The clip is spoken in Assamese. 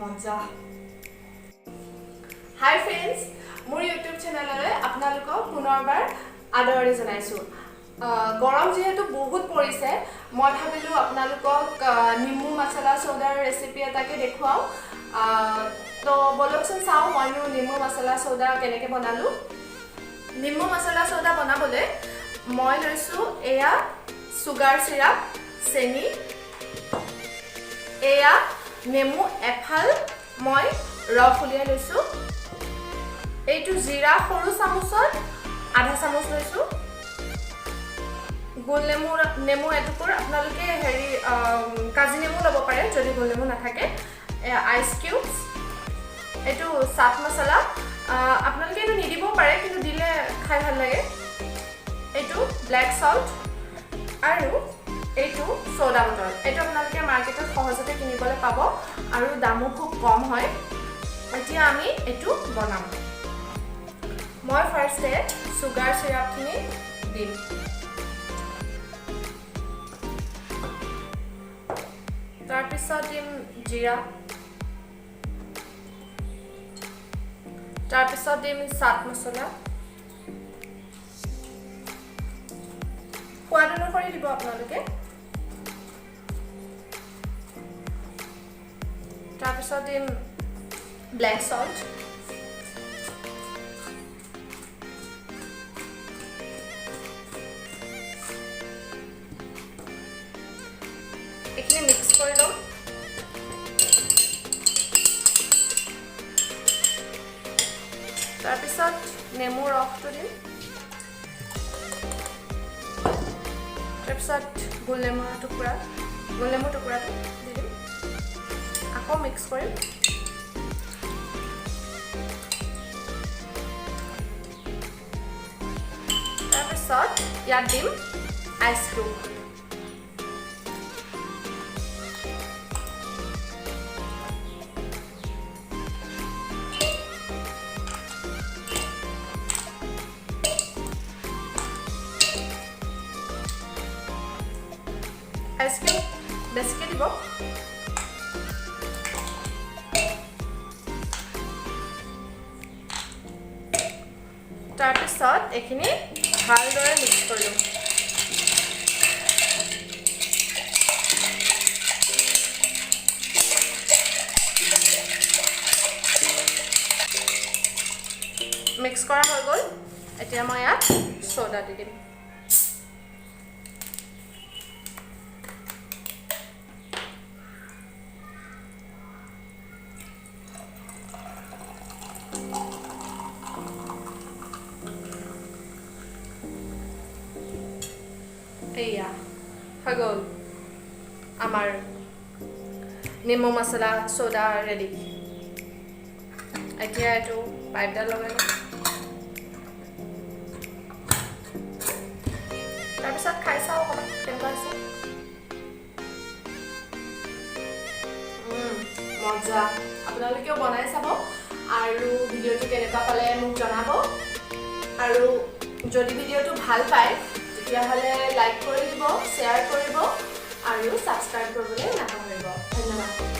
মজা হাই ফ্ৰেন্ডছ মোৰ ইউটিউব চেনেললৈ আপোনালোকক পুনৰবাৰ আদৰণি জনাইছো গৰম যেহেতু বহুত পৰিছে মই ভাবিলো আপোনালোকক নিম্বু মছলা সোডাৰ ৰেচিপি এটাকে দেখুৱাও তো বলকচোন চাও মই নিম্বু মছলা সোডা কেনেকৈ বনালো নিম্বু মছলা সোডা বনাবলে মই লৈছো এয়া সুগাৰ সিৰাপ চেনি এয়া নেমু এফাল মই ৰস উলিয়াই লৈছো এইটো জিৰা সৰু চামুচত আধা চামুচ লৈছো গোল নেমু এটুকুৰ আপোনালোকে হেৰি কাজি নেমু ল'ব পাৰে যদি গোল নেমু নাথাকে আইচ কিউবছ এইটো চাট মছলা আপোনালোকে এইটো নিদিব পাৰে কিন্তু দিলে খাই ভাল লাগে এইটো ব্লেক সল্ট আৰু এইটো সোডা বটল এইটো আপোনালোকে মাৰ্কেটত সহজতে কিনিবলৈ পাব আৰু দামো খুব কম হয় এতিয়া আমি এইটো বনাম মই ফাৰ্ষ্টে সুগাৰ সিৰাপখিনি দিম তাৰপিছত দিম জিৰা তাৰপিছত দিম চাট মছলা সোৱাদ অনুসৰি দিব আপোনালোকে তাৰপিছত দিম ব্লেক সল্ট এইখিনি মিক্স কৰি লওঁ তাৰপিছত নেমুৰ ৰসটো দিম তাৰপিছত গোল নেমুৰ টুকুৰাটো দি দিম আকৌ মিক্স কৰিম তাৰপিছত ইয়াত দিম আইচ কিউব আইচ কিউব বেছিকৈ দিব তাৰপিছত এইখিনি ভালদৰে মিক্স কৰি দিম মিক্স কৰা হৈ গ'ল এতিয়া মই ইয়াত সোডা দি দিম এয়া হৈ গ'ল আমাৰ নিম্বু মছলা সোডা ৰেডি এতিয়া এইটো পাইপডাল লগাই লওঁ তাৰপিছত খাই চাওঁ অকণমান কেনেকুৱা আছে মজা আপোনালোকেও বনাই চাব আৰু ভিডিঅ'টো কেনেকুৱা পালে মোক জনাব আৰু যদি ভিডিঅ'টো ভাল পায় তেতিয়াহ'লে লাইক কৰি দিব শ্বেয়াৰ কৰিব আৰু ছাবস্ক্ৰাইব কৰিবলৈ নাপাহৰিব ধন্যবাদ